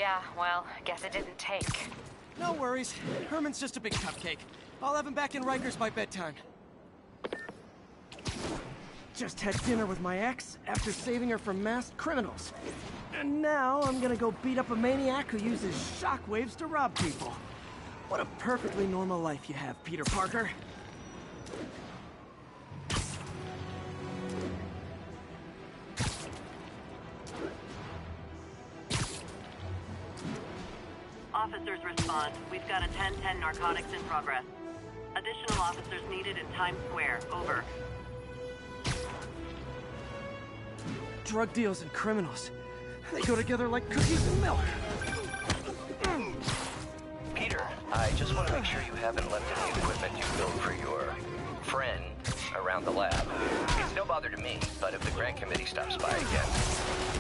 Yeah, well, guess it didn't take. No worries. Herman's just a big cupcake. I'll have him back in Rikers by bedtime. Just had dinner with my ex after saving her from masked criminals. And now I'm gonna go beat up a maniac who uses shockwaves to rob people. What a perfectly normal life you have, Peter Parker. Officers respond. We've got a 10-10 narcotics in progress. Additional officers needed in Times Square. Over. Drug deals and criminals. They go together like cookies and milk. Peter, I just want to make sure you haven't left any equipment you built for your friend around the lab. It's no bother to me, but if the grant committee stops by again...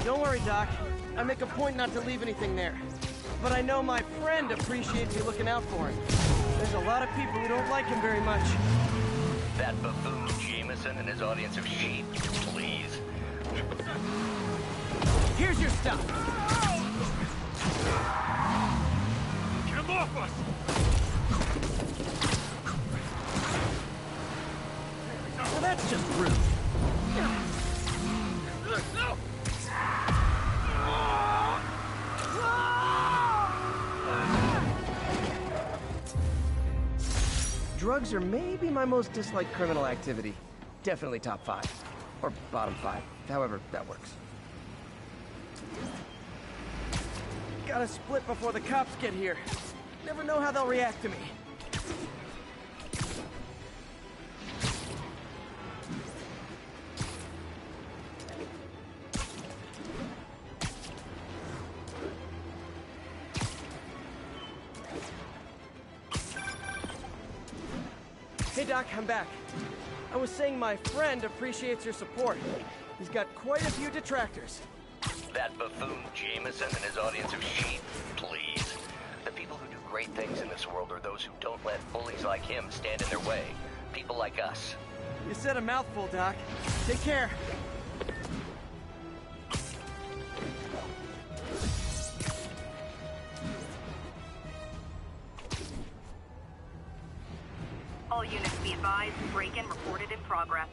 Don't worry, Doc. I make a point not to leave anything there. But I know my friend appreciates me looking out for him. There's a lot of people who don't like him very much. That buffoon Jameson and his audience of sheep, please. Here's your stuff. Get him off us! Well, that's just rude. No! Drugs are maybe my most disliked criminal activity. Definitely top 5. Or bottom 5. However that works. Gotta split before the cops get here. Never know how they'll react to me. Hey Doc, I'm back. I was saying my friend appreciates your support. He's got quite a few detractors. That buffoon Jameson and his audience of sheep, please. The people who do great things in this world are those who don't let bullies like him stand in their way. People like us. You said a mouthful, Doc. Take care. All units be advised. Break-in reported in progress.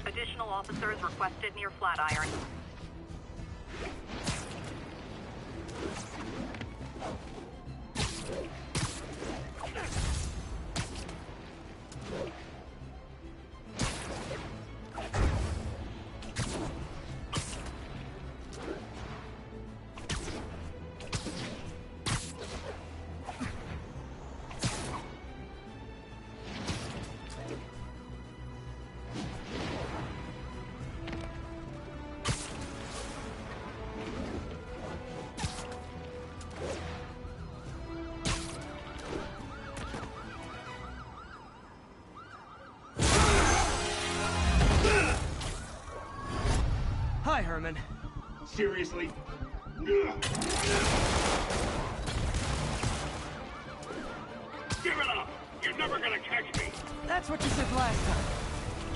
Additional officers requested near Flatiron. Hi, Herman. Seriously? Give it up! You're never gonna catch me! That's what you said last time.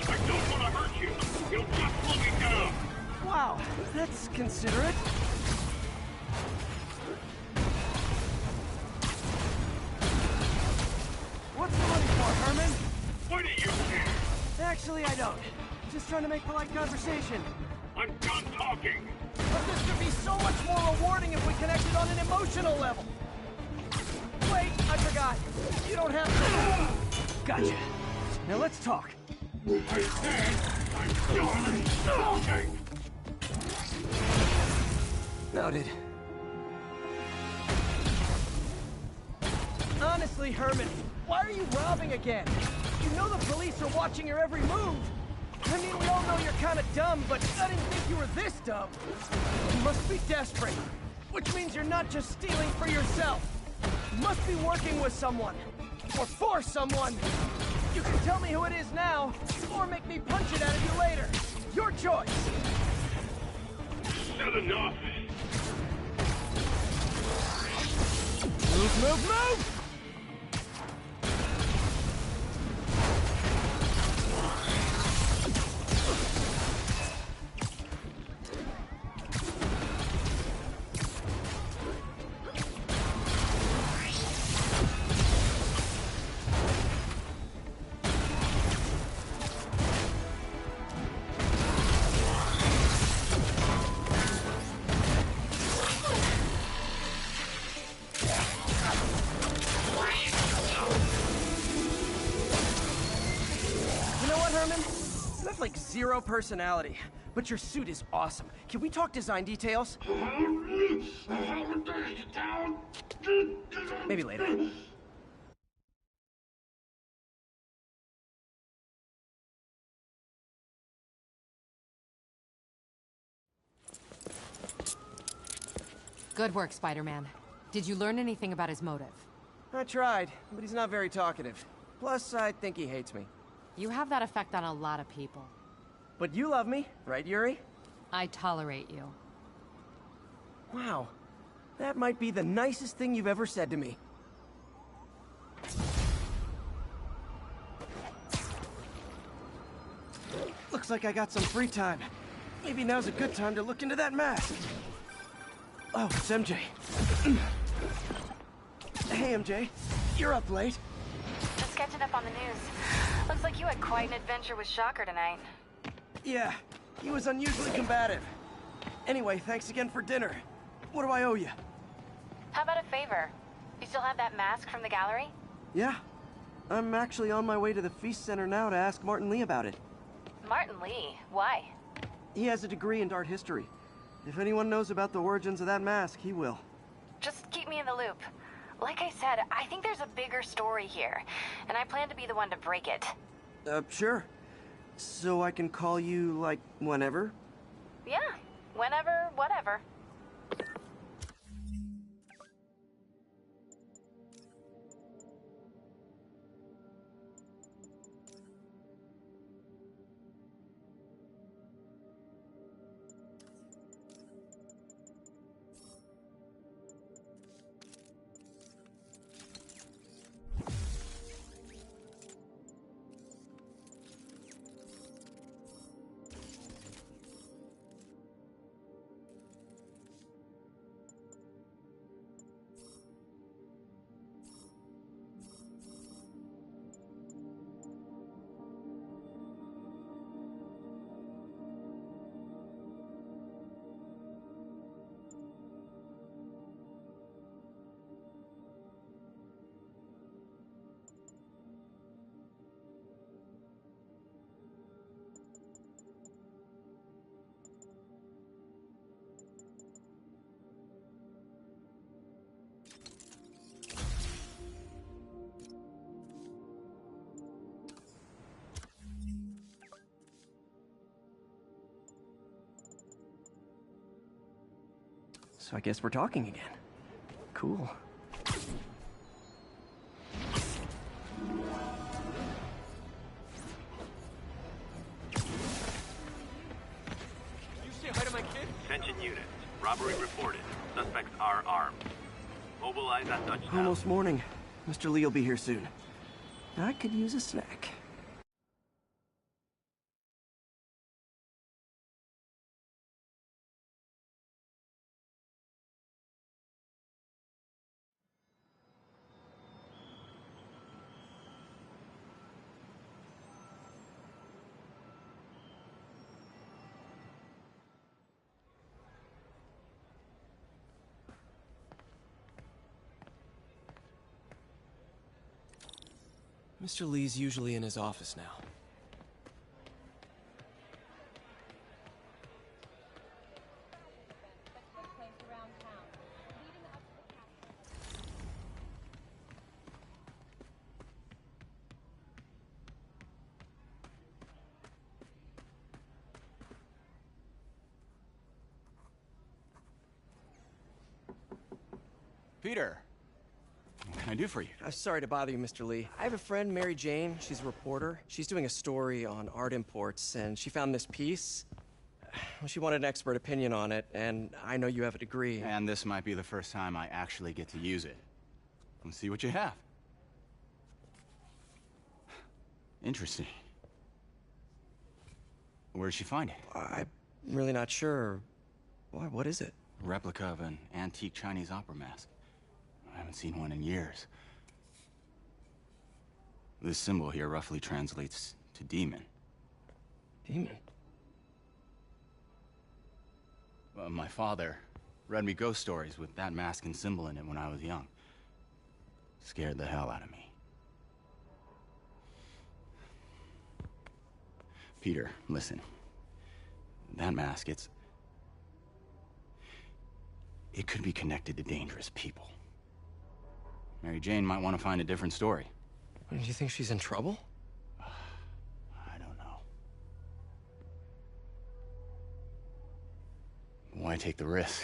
I don't want to hurt you! You'll just slow me down! Wow, that's considerate. What's the money for, Herman? Why do you care? Actually, I don't. Just trying to make polite conversation. I'm done talking! But this could be so much more rewarding if we connected on an emotional level. Wait, I forgot. You don't have to... Gotcha. Now let's talk. I said I'm done talking! Noted. Honestly, Herman, why are you robbing again? You know the police are watching your every move. I mean, we all know you're kind of dumb, but I didn't think you were this dumb. You must be desperate, which means you're not just stealing for yourself. You must be working with someone, or for someone. You can tell me who it is now, or make me punch it out of you later. Your choice. Said enough! Move, move, move! have like zero personality, but your suit is awesome. Can we talk design details? Maybe later. Good work, Spider-Man. Did you learn anything about his motive? I tried, but he's not very talkative. Plus, I think he hates me. You have that effect on a lot of people. But you love me, right, Yuri? I tolerate you. Wow. That might be the nicest thing you've ever said to me. Looks like I got some free time. Maybe now's a good time to look into that mask. Oh, it's MJ. Hey, MJ. You're up late. Just catching up on the news. Looks like you had quite an adventure with Shocker tonight. Yeah, he was unusually combative. Anyway, thanks again for dinner. What do I owe you? How about a favor? You still have that mask from the gallery? Yeah. I'm actually on my way to the Feast Center now to ask Martin Lee about it. Martin Lee? Why? He has a degree in art history. If anyone knows about the origins of that mask, he will. Just keep me in the loop. Like I said, I think there's a bigger story here, and I plan to be the one to break it. Sure. So I can call you, like, whenever? Yeah, whenever, whatever. So I guess we're talking again. Cool. You say hi to my kid? Attention units. Robbery reported. Suspects are armed. Mobilize at Dutch Town. Almost morning. Mr. Lee will be here soon. I could use a snack. Mr. Lee's usually in his office now. Peter, what can I do for you? Sorry to bother you, Mr. Lee. I have a friend, Mary Jane. She's a reporter. She's doing a story on art imports, and she found this piece. Well, she wanted an expert opinion on it, and I know you have a degree. And this might be the first time I actually get to use it. Let's see what you have. Interesting. Where did she find it? I'm really not sure. Why, what is it? A replica of an antique Chinese opera mask. I haven't seen one in years. This symbol here roughly translates to demon. Demon? My father read me ghost stories with that mask and symbol in it when I was young. Scared the hell out of me. Peter, listen. That mask, it could be connected to dangerous people. Mary Jane might want to find a different story. Do you think she's in trouble? I don't know. Why take the risk?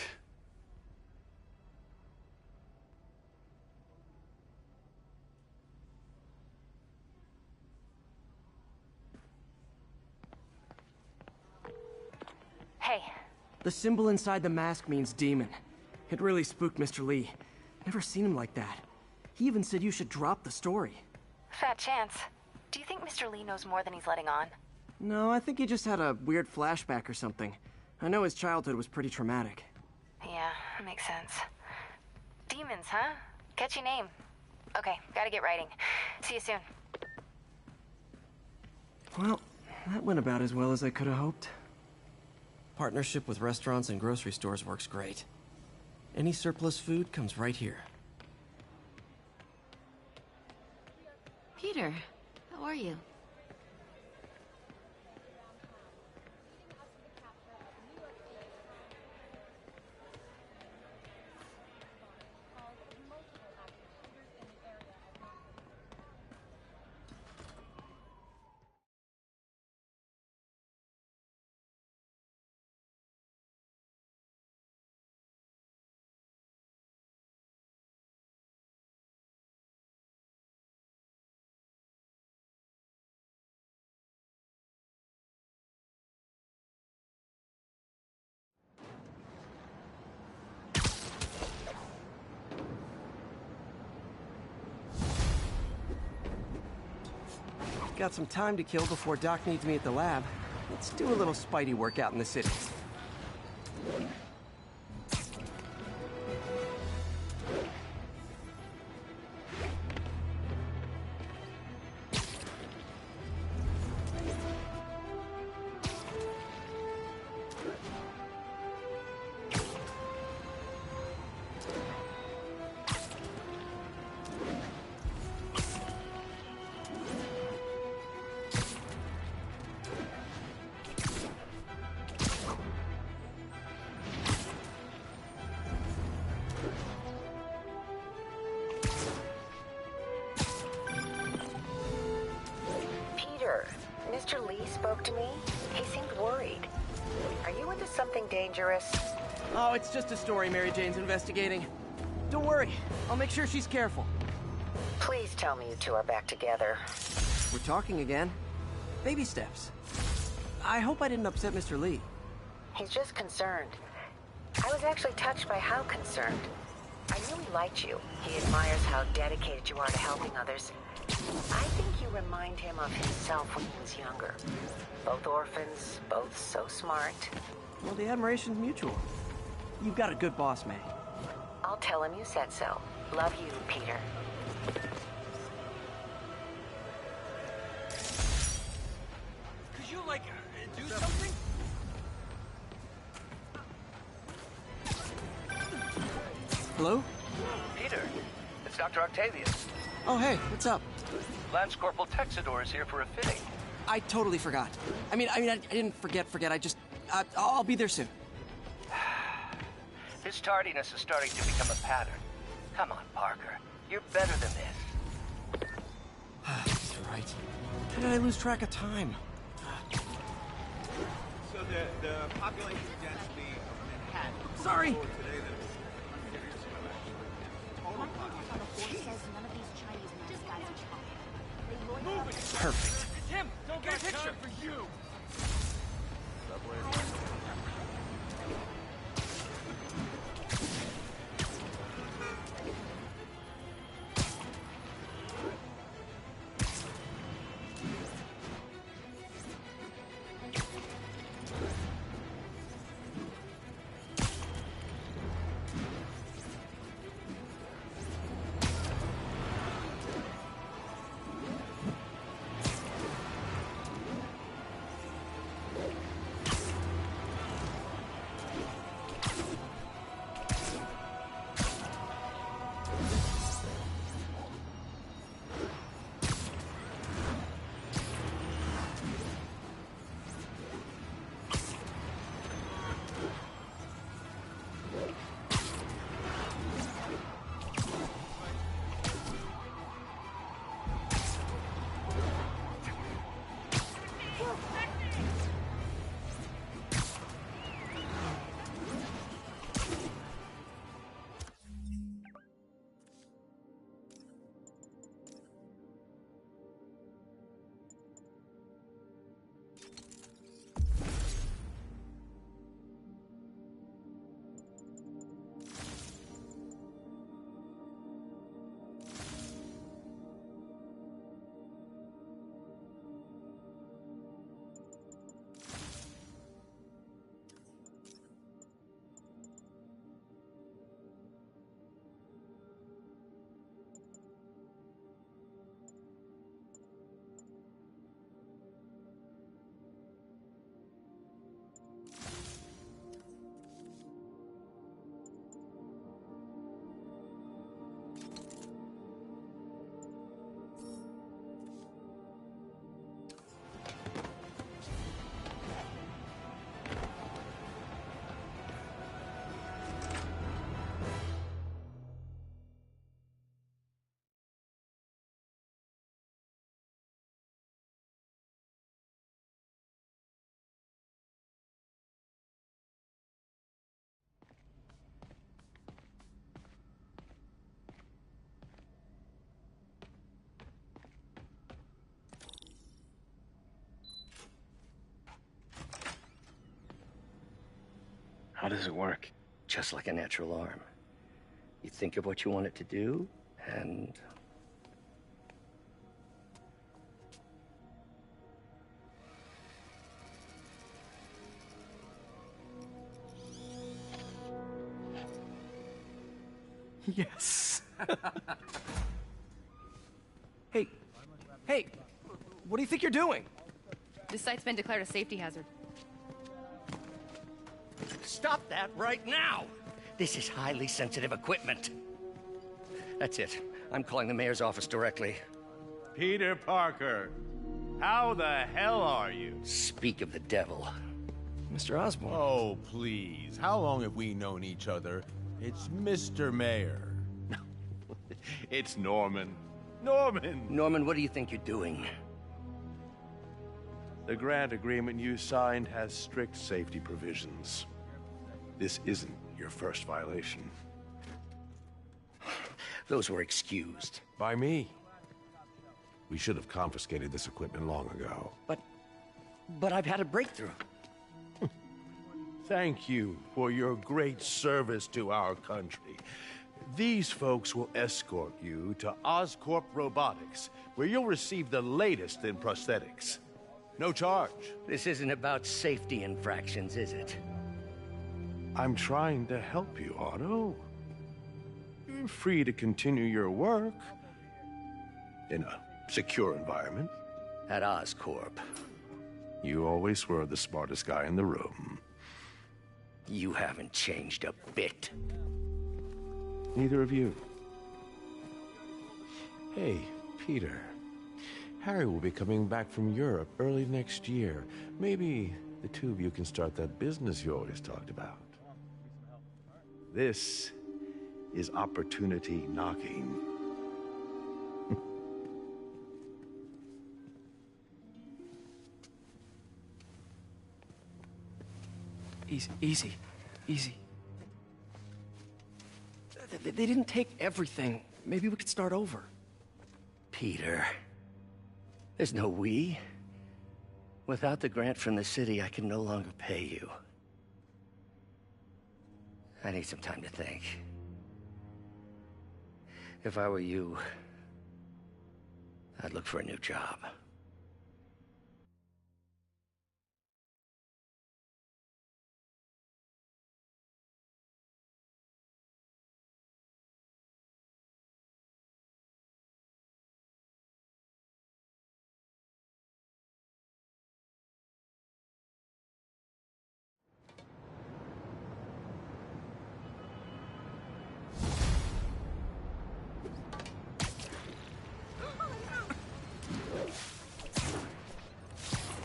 Hey, The symbol inside the mask means demon. It really spooked Mr. Lee. Never seen him like that. He even said you should drop the story. fat chance. Do you think Mr. Lee knows more than he's letting on? No, I think he just had a weird flashback or something. I know his childhood was pretty traumatic. Yeah, makes sense. Demons, huh? Catchy name. Okay, gotta get writing. See you soon. Well, that went about as well as I could have hoped. Partnership with restaurants and grocery stores works great. Any surplus food comes right here. Peter, how are you? Got some time to kill before Doc needs me at the lab. Let's do a little Spidey workout in the city. Mr. Lee spoke to me. He seemed worried. Are you into something dangerous? Oh, it's just a story Mary Jane's investigating. Don't worry, I'll make sure she's careful. Please tell me you two are back together. We're talking again. Baby steps. I hope I didn't upset Mr. Lee. He's just concerned. I was actually touched by how concerned. I knew he liked you. He admires how dedicated you are to helping others. I think you remind him of himself when he was younger. Both orphans, both so smart. Well, the admiration's mutual. You've got a good boss, May. I'll tell him you said so. Love you, Peter. Could you, do something? Hello? Peter, it's Dr. Octavius. Oh, hey, what's up? Lance Corporal Texador is here for a fitting. I totally forgot. I didn't forget. I'll be there soon. His tardiness is starting to become a pattern. Come on, Parker. You're better than this. He's right. How did I lose track of time? So the population density of Manhattan. Sorry. Perfect. Tim, don't get a picture for you. How does it work? Just like a natural arm. You think of what you want it to do, and... Yes. Hey, what do you think you're doing? This site's been declared a safety hazard. Stop that right now! This is highly sensitive equipment. That's it. I'm calling the mayor's office directly. Peter Parker, how the hell are you? Speak of the devil. Mr. Osborn. Oh, please. How long have we known each other? It's Mr. Mayor. It's Norman. Norman! Norman, what do you think you're doing? The grant agreement you signed has strict safety provisions. This isn't your first violation. Those were excused. By me. We should have confiscated this equipment long ago. But I've had a breakthrough. Thank you for your great service to our country. These folks will escort you to Oscorp Robotics, where you'll receive the latest in prosthetics. No charge. This isn't about safety infractions, is it? I'm trying to help you, Otto. You're free to continue your work in a secure environment. At Oscorp. You always were the smartest guy in the room. You haven't changed a bit. Neither of you. Hey, Peter. Harry will be coming back from Europe early next year. Maybe the two of you can start that business you always talked about. This is opportunity knocking. Easy. They didn't take everything. Maybe we could start over. Peter, there's no we. Without the grant from the city, I can no longer pay you. I need some time to think. If I were you, I'd look for a new job.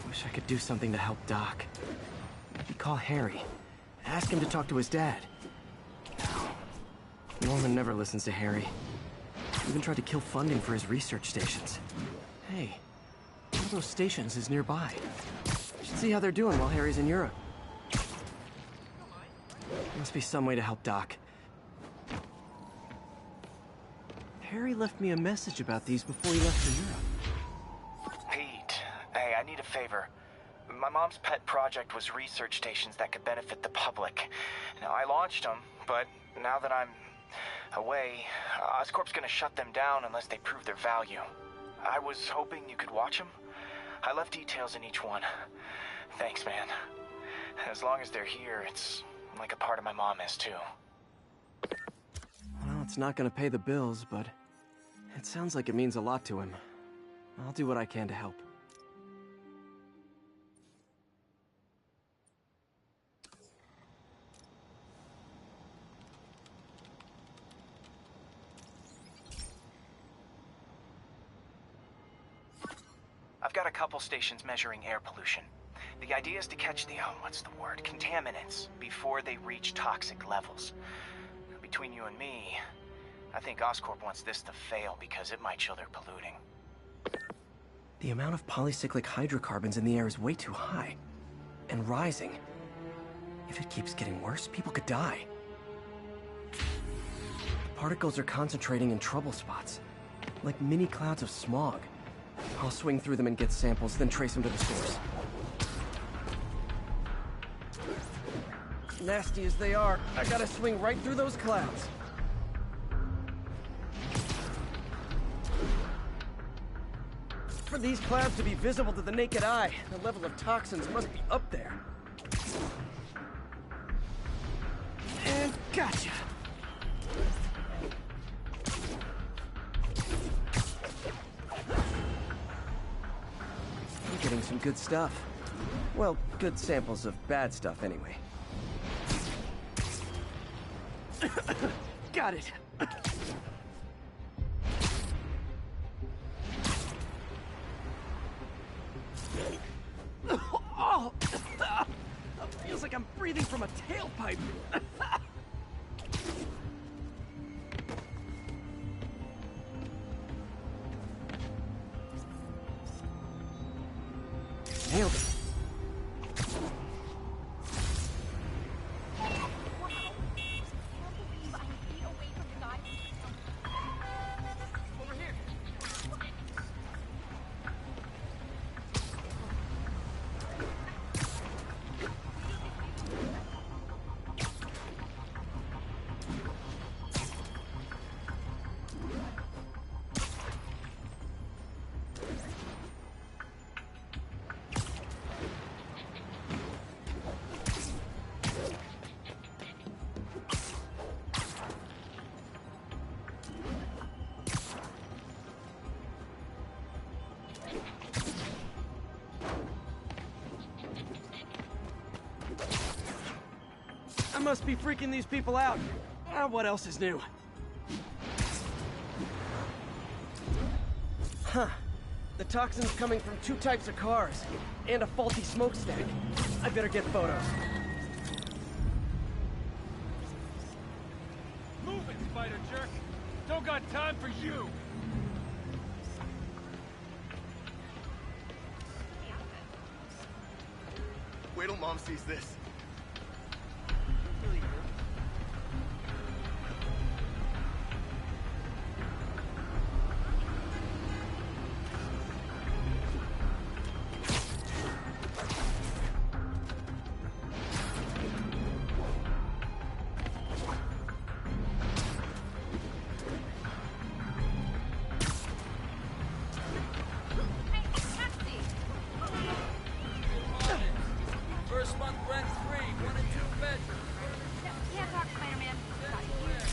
Wish I could do something to help Doc. Maybe call Harry. Ask him to talk to his dad. Norman never listens to Harry. Even tried to kill funding for his research stations. Hey, one of those stations is nearby. Should see how they're doing while Harry's in Europe. Must be some way to help Doc. Harry left me a message about these before he left for Europe. Pete, hey, I need a favor. My mom's pet project was research stations that could benefit the public. Now, I launched them, but now that I'm away, Oscorp's gonna shut them down unless they prove their value. I was hoping you could watch them. I left details in each one. Thanks, man. As long as they're here, it's like a part of my mom is, too. Well, it's not gonna pay the bills, but it sounds like it means a lot to him. I'll do what I can to help. I've got a couple stations measuring air pollution. The idea is to catch the, contaminants before they reach toxic levels. Between you and me, I think Oscorp wants this to fail because it might show they're polluting. The amount of polycyclic hydrocarbons in the air is way too high. And rising. If it keeps getting worse, people could die. The particles are concentrating in trouble spots. Like mini clouds of smog. I'll swing through them and get samples, then trace them to the source. Nasty as they are, I gotta swing right through those clouds. For these clouds to be visible to the naked eye, the level of toxins must be up there. And gotcha! I'm getting some good stuff. Well, good samples of bad stuff anyway. Got it! Oh! Feels like I'm breathing from a tailpipe. Nailed it. I must be freaking these people out. What else is new? Huh. The toxin's coming from 2 types of cars, and a faulty smokestack. I better get photos. Move it, spider jerk! Don't got time for you! Wait till Mom sees this.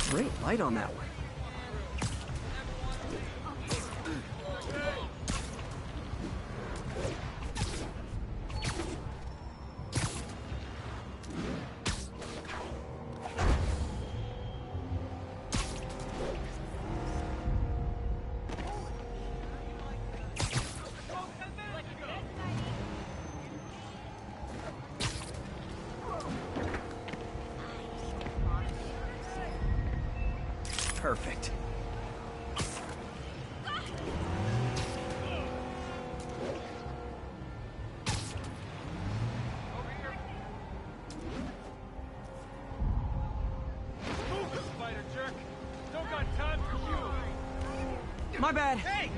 Great light on that one. Perfect. Move it, spider jerk! Don't got time for you! My bad! Hey!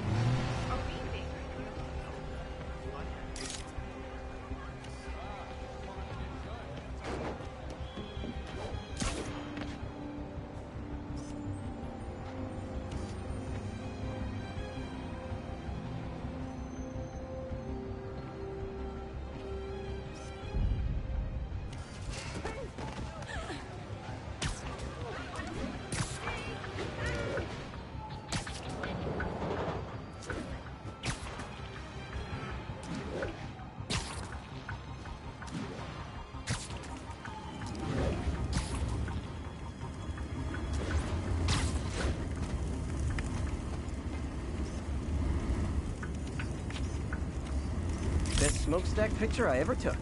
Best smokestack picture I ever took.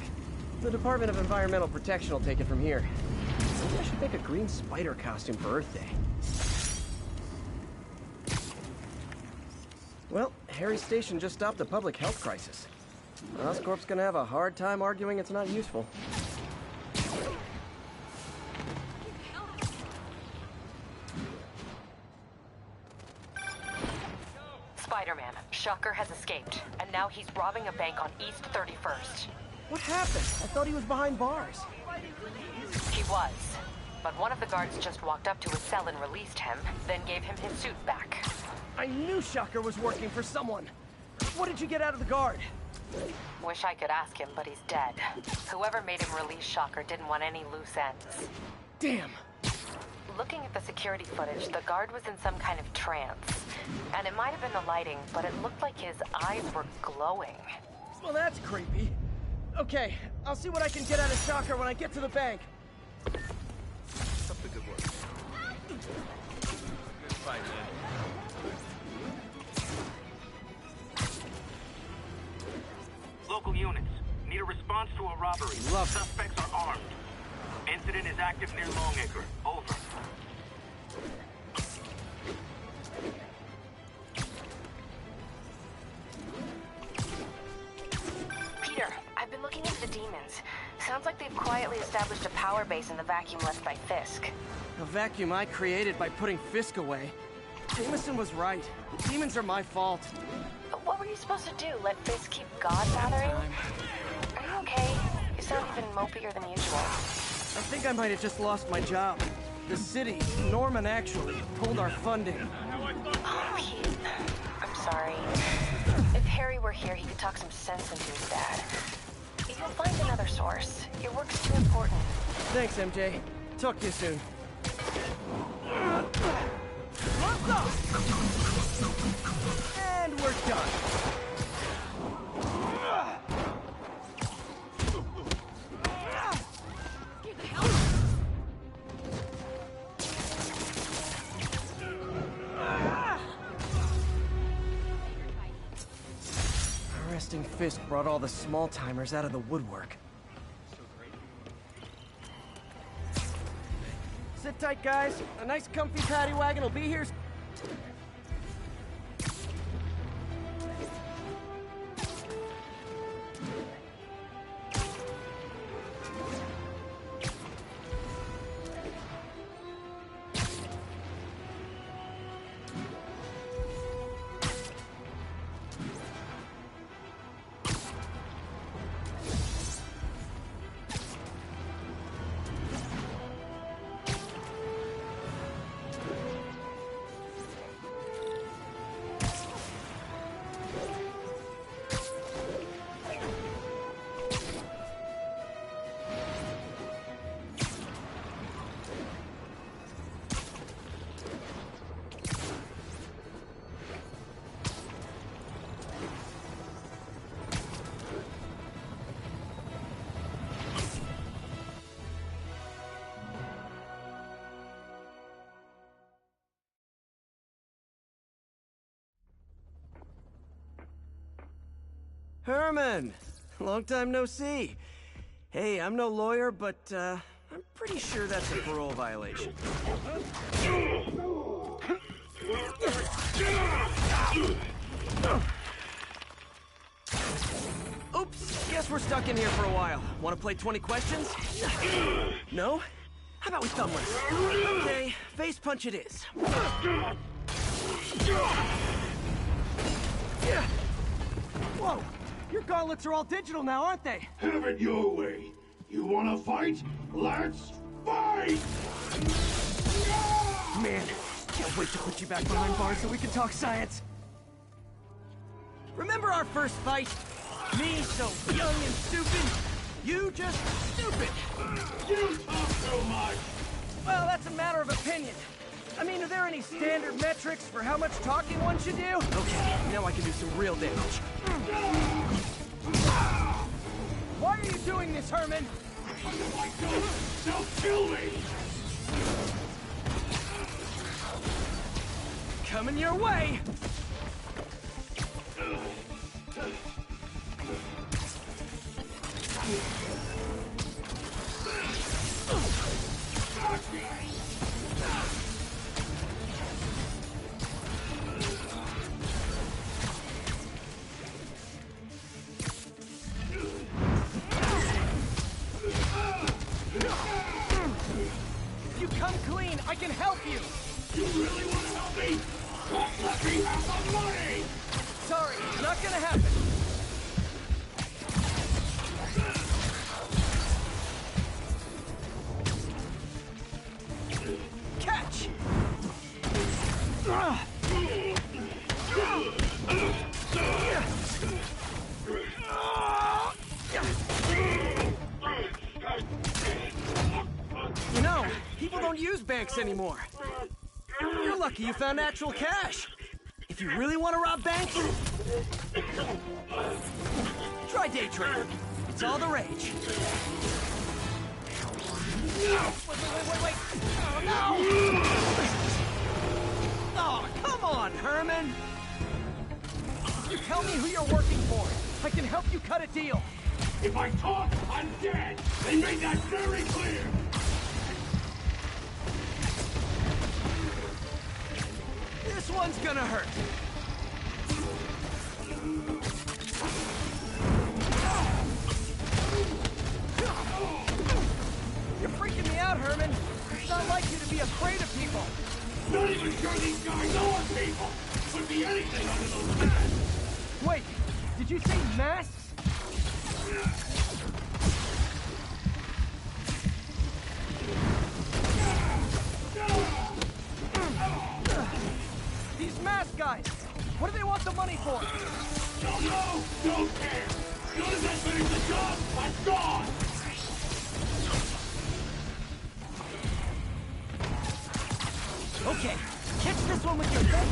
The Department of Environmental Protection will take it from here. Maybe I should make a green spider costume for Earth Day. Well, Harry's station just stopped a public health crisis. Oscorp's gonna have a hard time arguing it's not useful. Spider-Man, Shocker has escaped, and now he's robbing a bank on East 31st. What happened? I thought he was behind bars. He was. But one of the guards just walked up to his cell and released him, then gave him his suit back. I knew Shocker was working for someone. What did you get out of the guard? Wish I could ask him, but he's dead. Whoever made him release Shocker didn't want any loose ends. Damn. Looking at the security footage, the guard was in some kind of trance. And it might have been the lighting, but it looked like his eyes were glowing. Well, that's creepy. Okay, I'll see what I can get out of Shocker when I get to the bank. Keep up the good work. Good fight, man. Local units, need a response to a robbery. Suspects are armed. Incident is active near Longacre. Over. Peter, I've been looking into the demons. Sounds like they've quietly established a power base in the vacuum left by Fisk. A vacuum I created by putting Fisk away. Jameson was right. The demons are my fault. What were you supposed to do? Let Fisk keep God bothering? Are you okay? You sound even mopier than usual. I think I might have just lost my job. The city, Norman actually, pulled our funding. Oh, Pete. I'm sorry. If Harry were here, he could talk some sense into his dad. You'll find another source. Your work's too important. Thanks, MJ. Talk to you soon. What's up? And we're done. Arresting Fisk brought all the small-timers out of the woodwork. Sit tight, guys. A nice comfy paddy wagon will be here. Herman! Long time no see. Hey, I'm no lawyer, but, I'm pretty sure that's a parole violation. Oops, guess we're stuck in here for a while. Want to play 20 questions? No? How about we thumb wrestle? Okay, face punch it is. Whoa! Your gauntlets are all digital now, aren't they? Have it your way. You wanna fight? Let's fight! Man, can't wait to put you back behind bars so we can talk science. Remember our first fight? Me so young and stupid, you just stupid. You talk so much. Well, that's a matter of opinion. I mean, are there any standard metrics for how much talking one should do? Okay, now I can do some real damage. Why are you doing this, Herman? If I don't, they'll kill me! Coming your way! If you come clean, I can help you! You really want to help me? Let me have some money! Sorry, not gonna happen. You know, people don't use banks anymore. You're lucky you found actual cash. If you really want to rob banks, try day trading. It's all the rage. Wait. Oh, no! Oh, come on, Herman! You tell me who you're working for. I can help you cut a deal. If I talk, I'm dead. They made that very clear. This one's gonna hurt. You're freaking me out, Herman. It's not like you to be afraid of people. Not even sure these guys are people. Could be anything under those masks. Wait, did you say masks? These mask guys, what do they want the money for? Don't know, don't care. As soon as I finish the job, I'm gone. Okay, catch this one with your gun.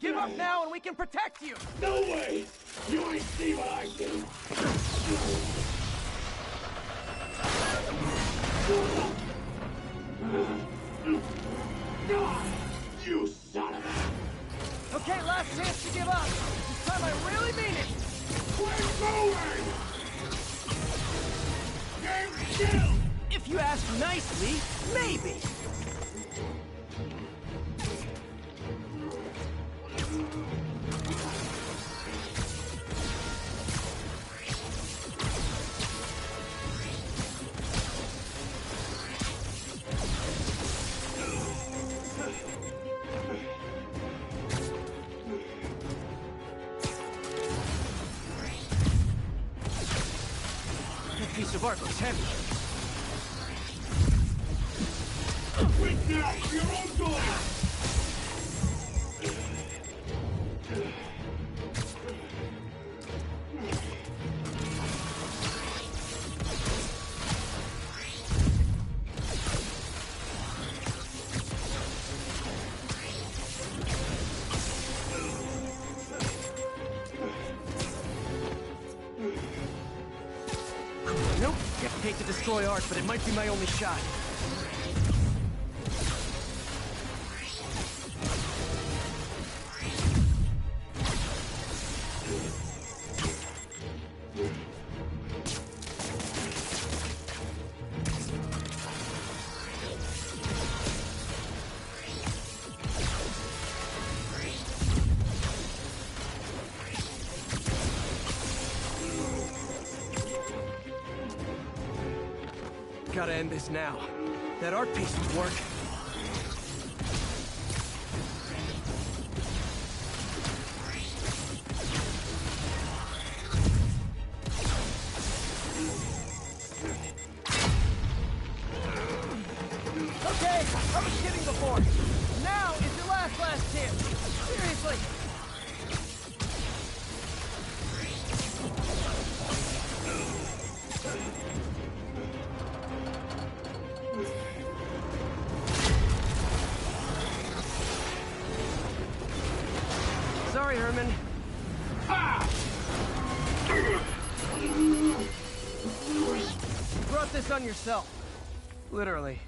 Give up now and we can protect you! No way! You ain't see what I do! You son of a... Okay, last chance to give up. This time I really mean it! We're going! Game still! If you ask nicely, maybe. That piece of art looks heavy. Quick now! Your own door! Nope. Hate to destroy art, but it might be my only shot. Gotta end this now. That art piece would work. Okay, I was kidding before. Now is your last chance. Seriously. Sorry, Herman. You brought this on yourself. Literally.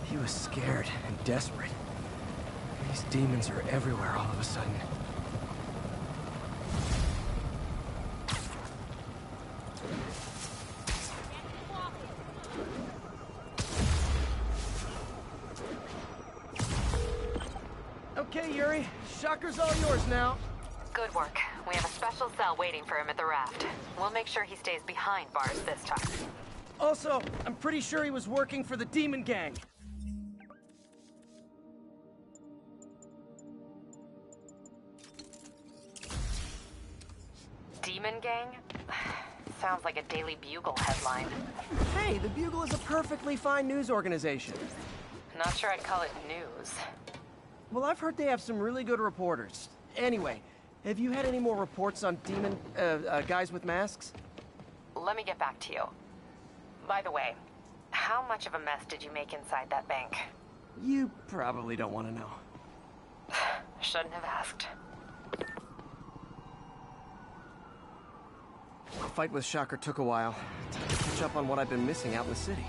He was scared and desperate. These demons are everywhere all of a sudden. Okay, Yuri. Shocker's all yours now. Good work. We have a special cell waiting for him at the raft. We'll make sure he stays behind bars this time. Also, I'm pretty sure he was working for the Demon Gang. Demon Gang? Sounds like a Daily Bugle headline. Hey, the Bugle is a perfectly fine news organization. Not sure I'd call it news. Well, I've heard they have some really good reporters. Anyway, have you had any more reports on demon, guys with masks? Let me get back to you. By the way, how much of a mess did you make inside that bank? You probably don't want to know. Shouldn't have asked. The fight with Shocker took a while. Time to catch up on what I've been missing out in the city.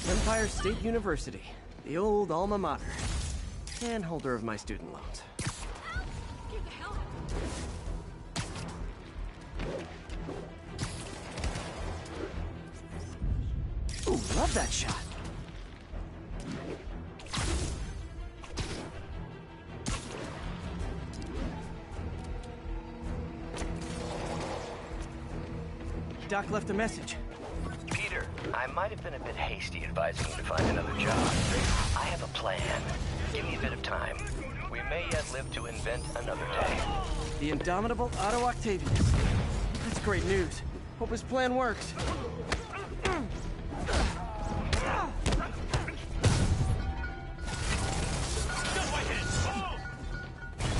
Empire State University, the old alma mater, and holder of my student loans. Ooh, love that shot. Doc left a message. Peter, I might have been a bit hasty advising you to find another job. I have a plan. Give me a bit of time. We may yet live to invent another day. The indomitable Otto Octavius. That's great news. Hope his plan works.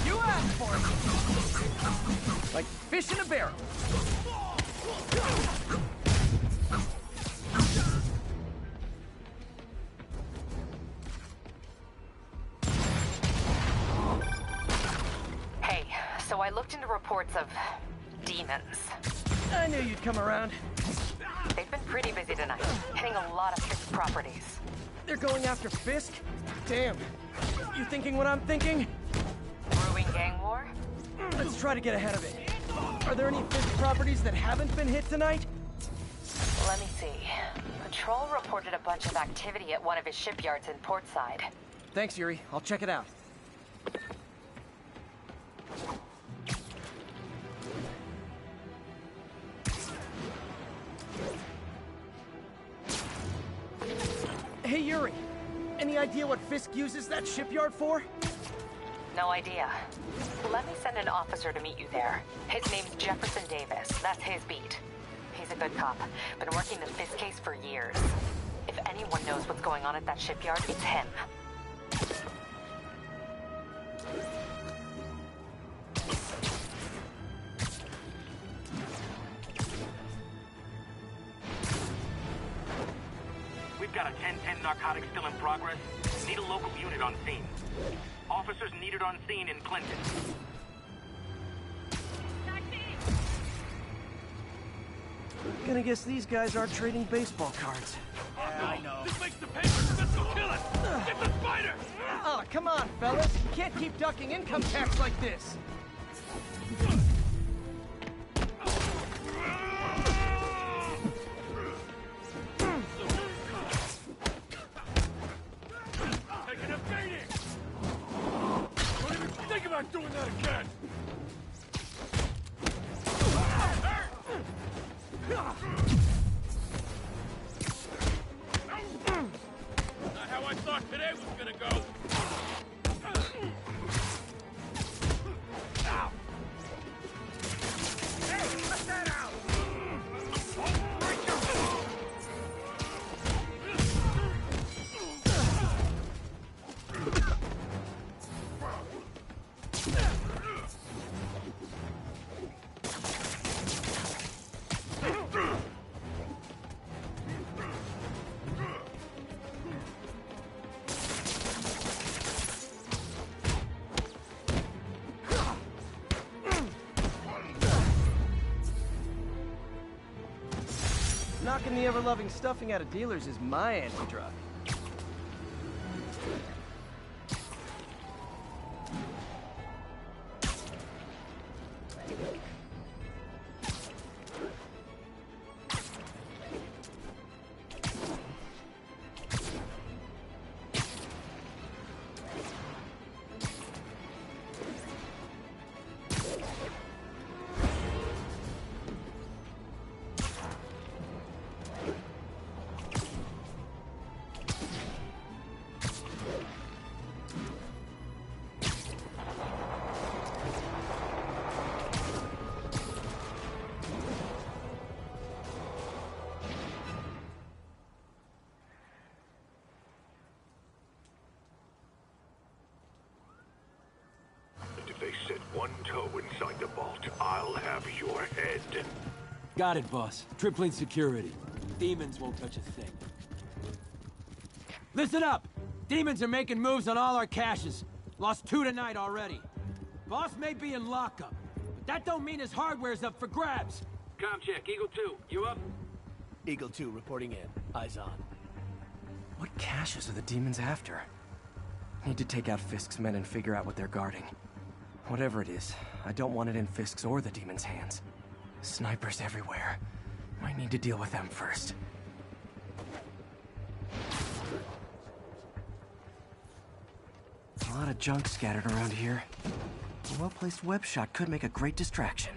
You asked for it! Like fish in a barrel. Hey, so I looked into reports of demons. I knew you'd come around. They've been pretty busy tonight, hitting a lot of Fisk properties. They're going after Fisk? Damn. You thinking what I'm thinking? Brewing gang war? Let's try to get ahead of it. Are there any Fisk properties that haven't been hit tonight? Let me see. Patrol reported a bunch of activity at one of his shipyards in Portside. Thanks, Yuri. I'll check it out. Hey, Yuri. Any idea what Fisk uses that shipyard for? No idea. Let me send an officer to meet you there. His name's Jefferson Davis. That's his beat. He's a good cop. Been working the Fisk case for years. If anyone knows what's going on at that shipyard, it's him. We've got a 10-10 narcotic still in progress. Need a local unit on scene. Officers needed on scene in Clinton. Gonna guess these guys aren't trading baseball cards. Yeah, I know. This makes the papers. Let's go kill it. Get the spider. Oh, come on, fellas. You can't keep ducking income tax like this. Taking a beating. Don't even think about doing that again. Not how I thought today was gonna go. Ow. Hey, cut that out! knocking the ever-loving stuffing out of dealers is my anti-drug. If they set one toe inside the vault, I'll have your head. Got it, boss. Tripling security. Demons won't touch a thing. Listen up! Demons are making moves on all our caches. Lost 2 tonight already. Boss may be in lockup, but that don't mean his hardware's up for grabs. Com check, Eagle 2, you up? Eagle 2 reporting in. Eyes on. What caches are the demons after? Need to take out Fisk's men and figure out what they're guarding. Whatever it is, I don't want it in Fisk's or the demons' hands. Snipers everywhere. Might need to deal with them first. A lot of junk scattered around here. A well-placed web shot could make a great distraction.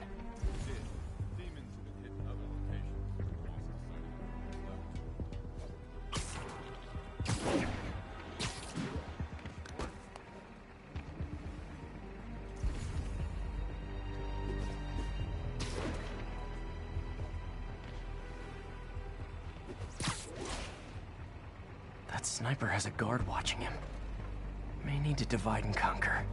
That sniper has a guard watching him. May need to divide and conquer.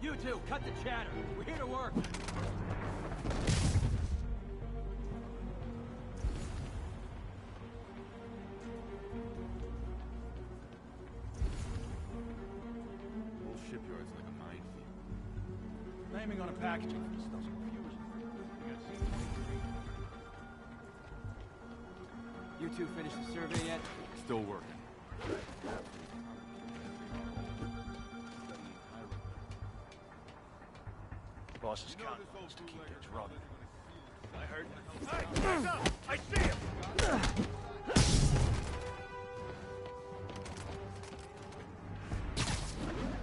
You two, cut the chatter. We're here to work. Whole shipyard's like a minefield. Naming on a packaging for the stuff's confusing. You gotta see You two finished the survey yet? Still working. Boss is counting on us to keep things running. I heard. Hey, hands up! I see him! What the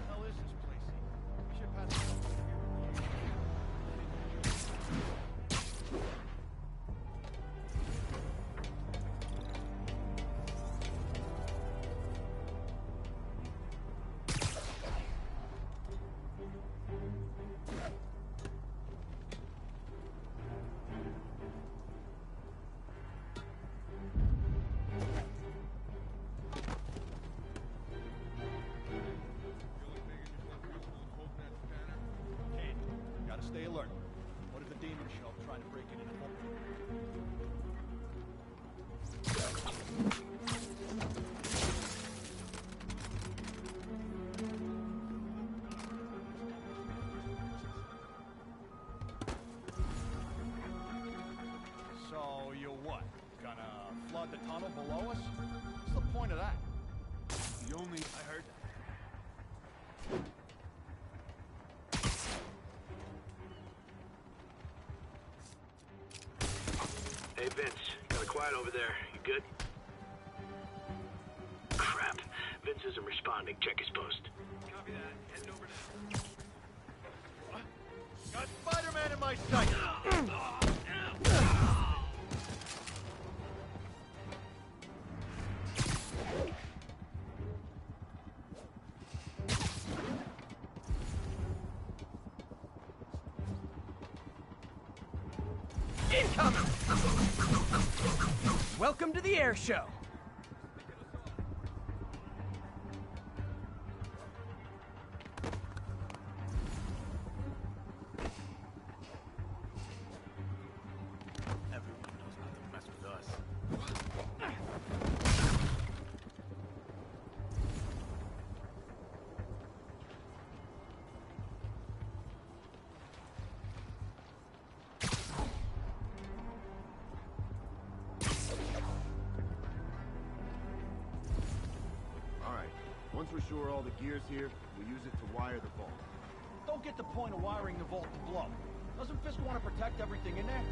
hell is this place? Ship has stay alert. What if the demon show trying to break it into vault? So you what? Gonna flood the tunnel below us? What's the point of that? The only... I heard. Hey, Vince. Got it quiet over there. You good? Crap. Vince isn't responding. Check his post. Copy that. Heading over now. What? Got Spider-Man in my sight! Incoming! Welcome to the air show. Once we're sure all the gear's here, we'll use it to wire the vault. Don't get the point of wiring the vault to blow. Doesn't Fisk want to protect everything in there?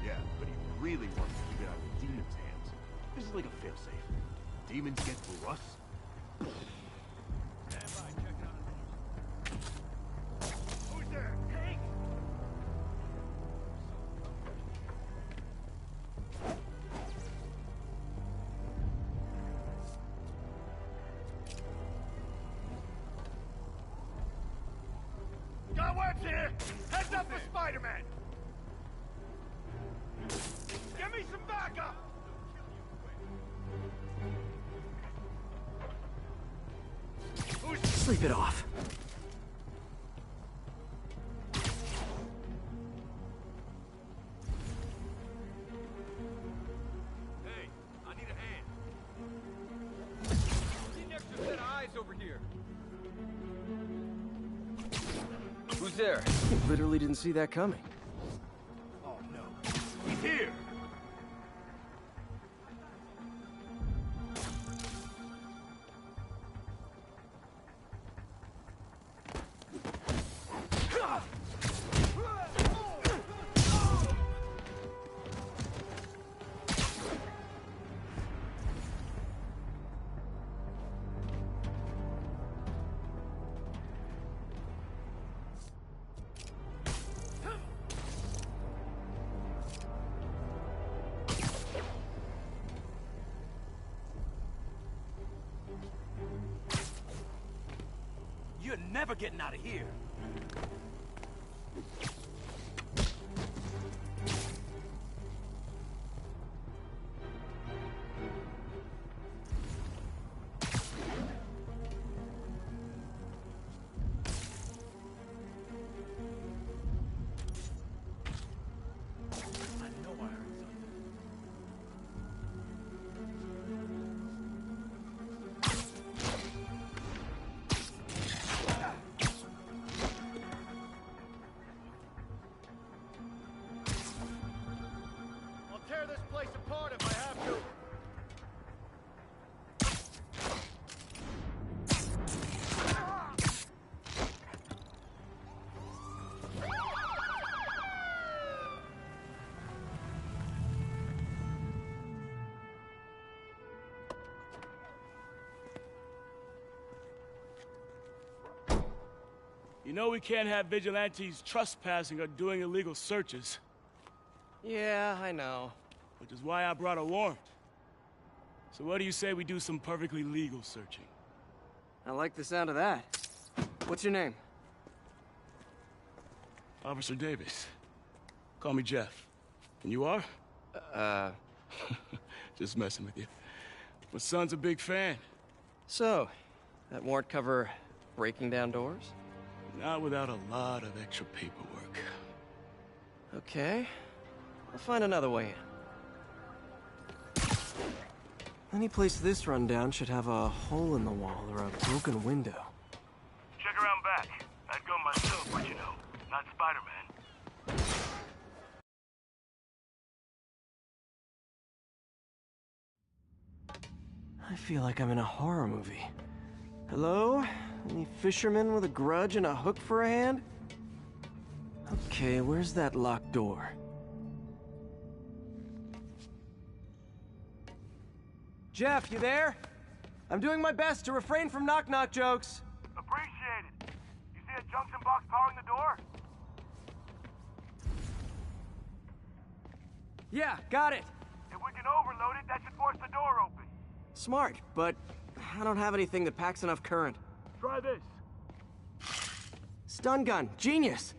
Yeah, but he really wants to keep it out of the demons' hands. This is like a failsafe. Demons get through us. Stand by, checking on the doors. Who's there? Hank! Got webs here! Heads up for Spider-Man! Give me some backup! Sleep it off. Hey, I need a hand. Need an extra set of eyes over here. Who's there? Literally didn't see that coming. Oh no. He's here! You're never getting out of here. I know I heard something. I'll tear this place apart if I have to. You know we can't have vigilantes trespassing or doing illegal searches. Yeah, I know. Which is why I brought a warrant. So what do you say we do some perfectly legal searching? I like the sound of that. What's your name? Officer Davis. Call me Jeff. And you are? Just messing with you. My son's a big fan. So, that warrant cover breaking down doors? Not without a lot of extra paperwork. Okay. I'll find another way in. Any place this rundown should have a hole in the wall or a broken window. Check around back. I'd go myself, but you know, not Spider-Man. I feel like I'm in a horror movie. Hello? Any fisherman with a grudge and a hook for a hand? Okay, where's that locked door? Jeff, you there? I'm doing my best to refrain from knock-knock jokes. Appreciate it. You see a junction box powering the door? Yeah, got it. If we can overload it, that should force the door open. Smart, but I don't have anything that packs enough current. Try this. Stun gun, genius!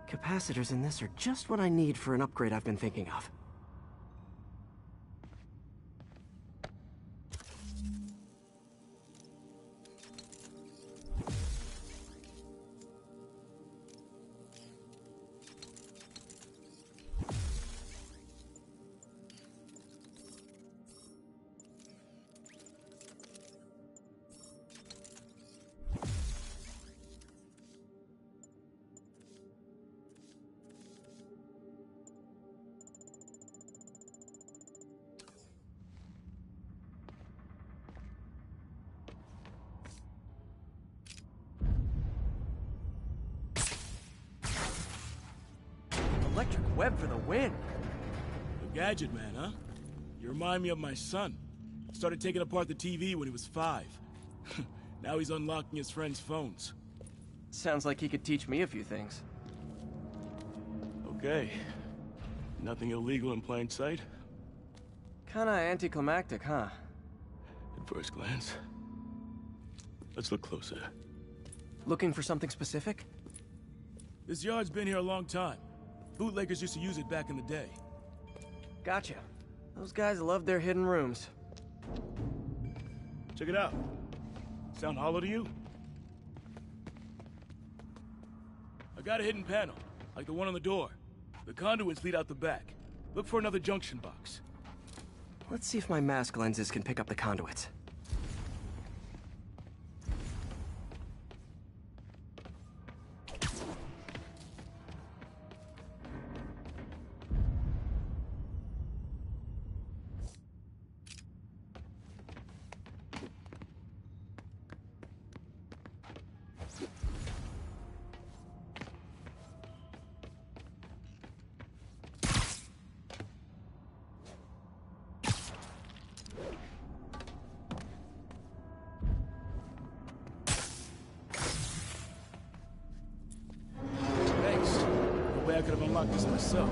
Capacitors in this are just what I need for an upgrade I've been thinking of. Electric web for the win. The gadget man, huh? You remind me of my son. Started taking apart the TV when he was 5. Now he's unlocking his friends' phones. Sounds like he could teach me a few things. Okay. Nothing illegal in plain sight? Kinda anticlimactic, huh? At first glance. Let's look closer. Looking for something specific? This yard's been here a long time. Bootleggers used to use it back in the day. Gotcha. Those guys love their hidden rooms. Check it out. Sound hollow to you? I got a hidden panel, like the one on the door. The conduits lead out the back. Look for another junction box. Let's see if my mask lenses can pick up the conduits. I could have unlocked this myself.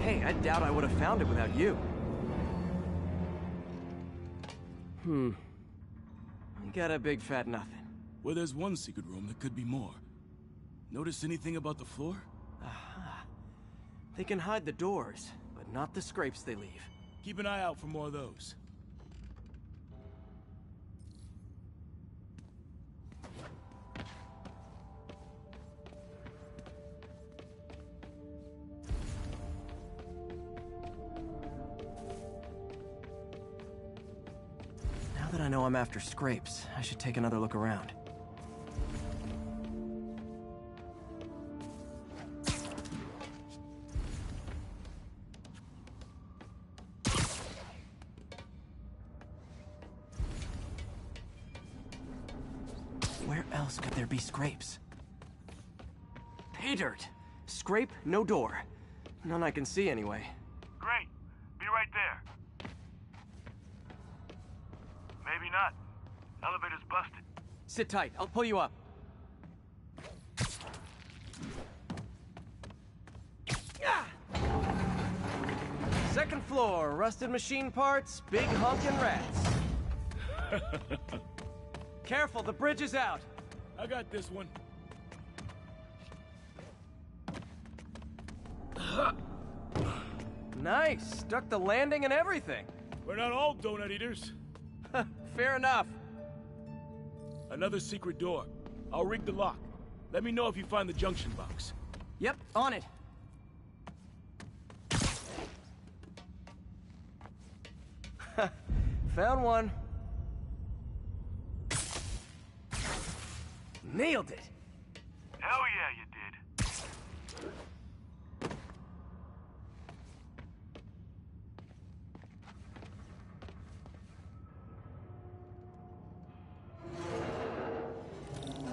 Hey, I doubt I would have found it without you. I got a big fat nothing. Well, there's one secret room that could be more. Notice anything about the floor? Aha. They can hide the doors, but not the scrapes they leave. Keep an eye out for more of those. Now that I know I'm after scrapes, I should take another look around. Where else could there be scrapes? Pay dirt! Scrape, no door. None I can see anyway. Great. Be right there. Maybe not. Elevator's busted. Sit tight. I'll pull you up. Second floor, rusted machine parts, big honkin' rats. Careful, the bridge is out. I got this one. Nice. Stuck the landing and everything. We're not all donut eaters. Fair enough. Another secret door. I'll rig the lock. Let me know if you find the junction box. Yep, on it. Found one. Nailed it. Hell yeah, you did.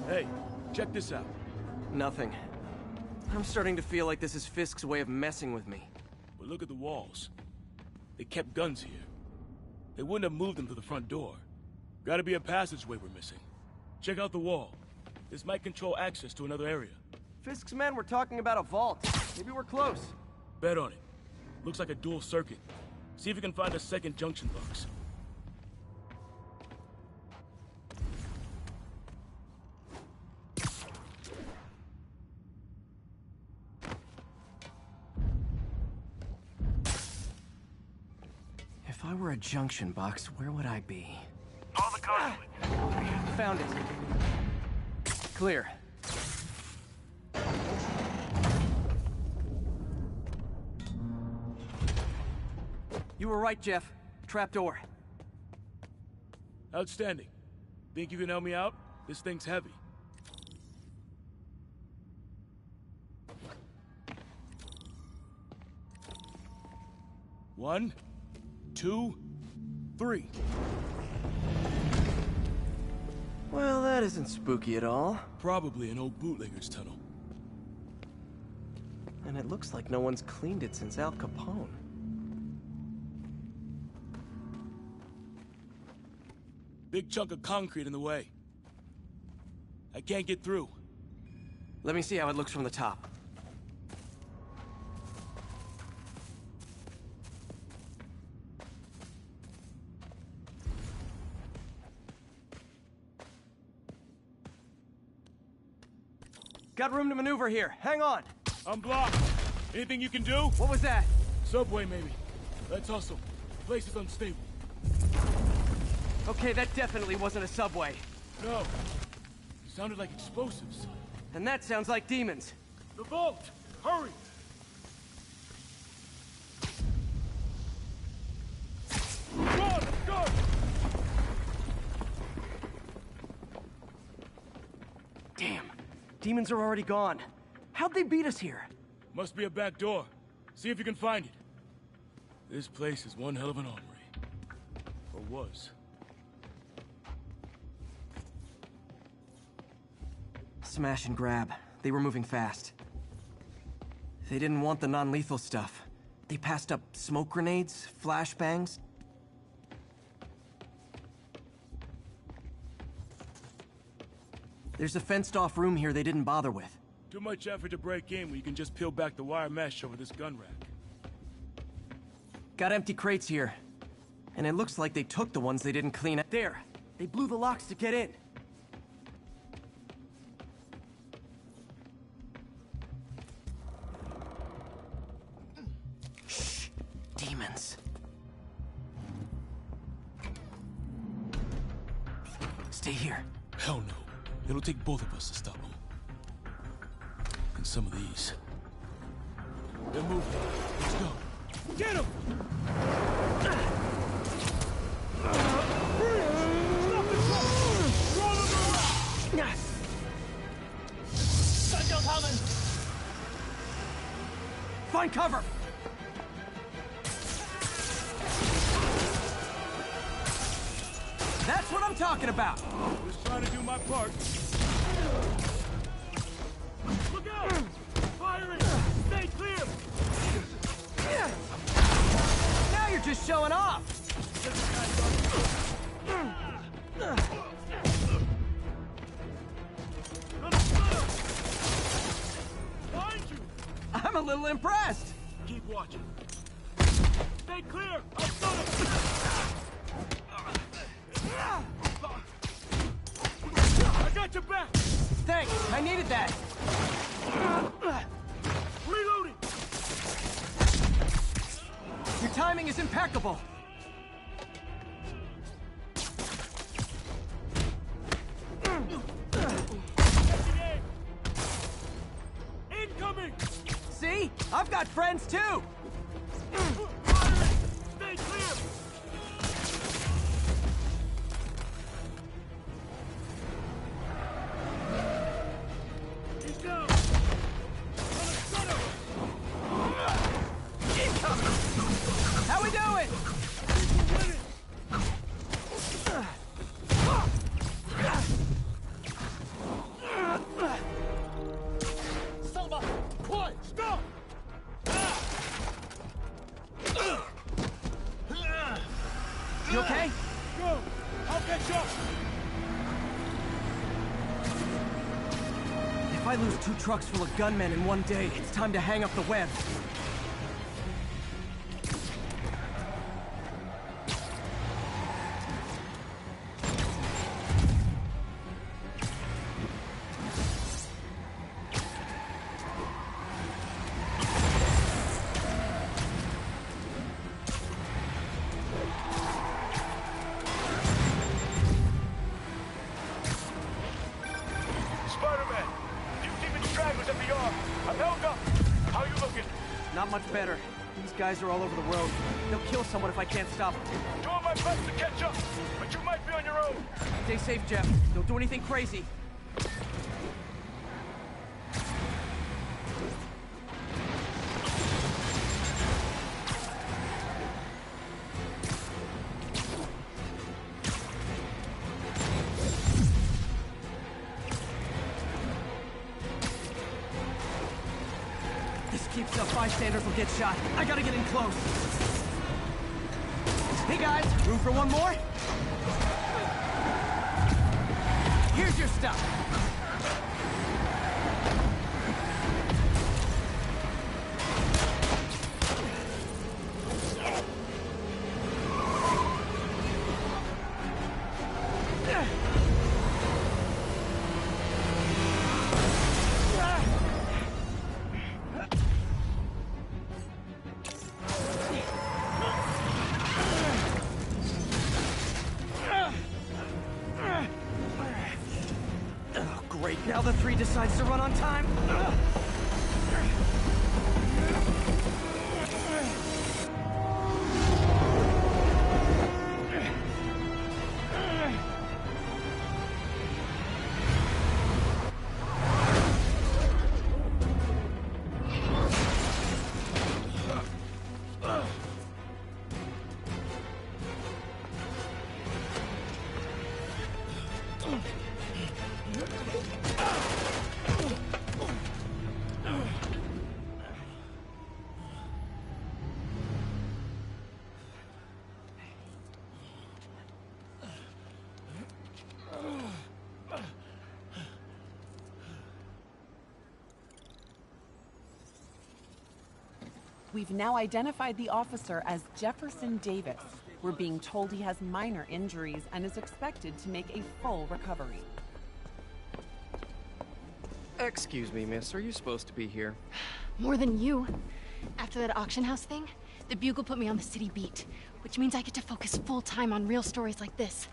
Hey, check this out. Nothing. I'm starting to feel like this is Fisk's way of messing with me. But look at the walls. They kept guns here. They wouldn't have moved them to the front door. Gotta be a passageway we're missing. Check out the wall. This might control access to another area. Fisk's men were talking about a vault. Maybe we're close. Bet on it. Looks like a dual circuit. See if you can find a second junction box. If I were a junction box, where would I be? Follow the conduit. Found it. Clear. You were right, Jeff. Trapdoor. Outstanding. Think you can help me out? This thing's heavy. One, 2, 3. Well, that isn't spooky at all. Probably an old bootlegger's tunnel. And it looks like no one's cleaned it since Al Capone. Big chunk of concrete in the way. I can't get through. Let me see how it looks from the top. Got room to maneuver here. Hang on. I'm blocked. Anything you can do? What was that? Subway, maybe. Let's hustle. Place is unstable. Okay, that definitely wasn't a subway. No. It sounded like explosives. And that sounds like demons. The vault! Hurry! Come on, let's go! Damn. Demons are already gone. How'd they beat us here? Must be a back door. See if you can find it. This place is one hell of an armory. Or was. Smash and grab. They were moving fast. They didn't want the non-lethal stuff. They passed up smoke grenades, flashbangs. There's a fenced-off room here they didn't bother with. Too much effort to break in when you can just peel back the wire mesh over this gun rack. Got empty crates here. And it looks like they took the ones they didn't clean up. There! They blew the locks to get in. Shh! Demons. Stay here. Hell no. It'll take both of us to stop them. And some of these. They're moving. Let's go. Get them! Find cover! That's what I'm talking about! Just trying to do my part. Look out! Firing! Stay clear! Now you're just showing off! Find you! I'm a little impressed! Keep watching. Stay clear! I'll stun him! I got your back! Thanks, I needed that! Reloading! Your timing is impeccable! Incoming! See? I've got friends too! Stay clear! He's down! How we doing? Selma! Quiet! Stop! You okay? Go! I'll catch up! If I lose 2 trucks full of gunmen in one day, it's time to hang up the web. Spider-Man! Few demon stragglers at the arm. I'm held up. How you looking? Not much better. These guys are all over the road. They'll kill someone if I can't stop them. Doing my best to catch up, but you might be on your own. Stay safe, Jeff. Don't do anything crazy. keeps up, bystanders will get shot. I gotta get in close. Hey guys, room for one more? Here's your stuff. Great, now the 3 decides to run on time. We've now identified the officer as Jefferson Davis. We're being told he has minor injuries and is expected to make a full recovery. Excuse me, miss. Are you supposed to be here? More than you. After that auction house thing, the Bugle put me on the city beat, which means I get to focus full-time on real stories like this.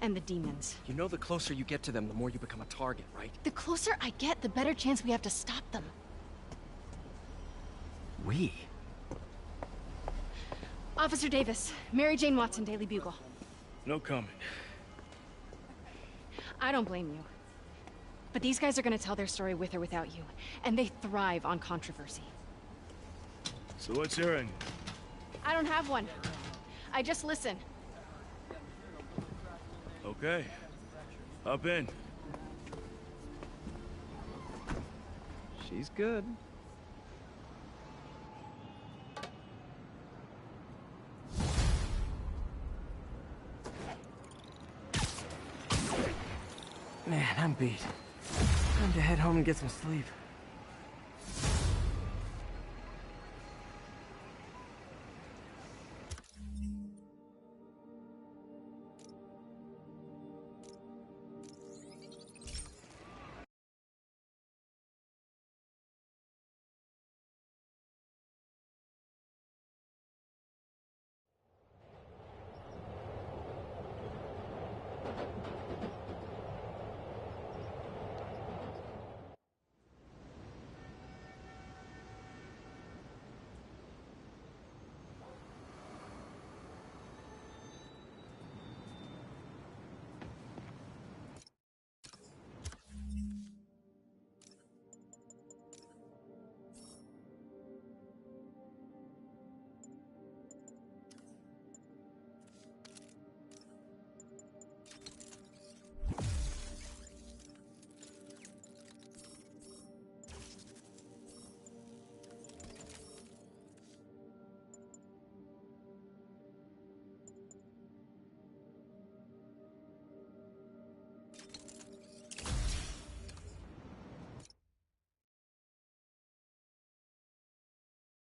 And the demons. You know the closer you get to them, the more you become a target, right? The closer I get, the better chance we have to stop them. We? Officer Davis, Mary Jane Watson, Daily Bugle. No comment. I don't blame you. But these guys are gonna tell their story with or without you, and they thrive on controversy. So what's your end? I don't have one. I just listen. Okay. Hop in. She's good. Man, I'm beat. Time to head home and get some sleep.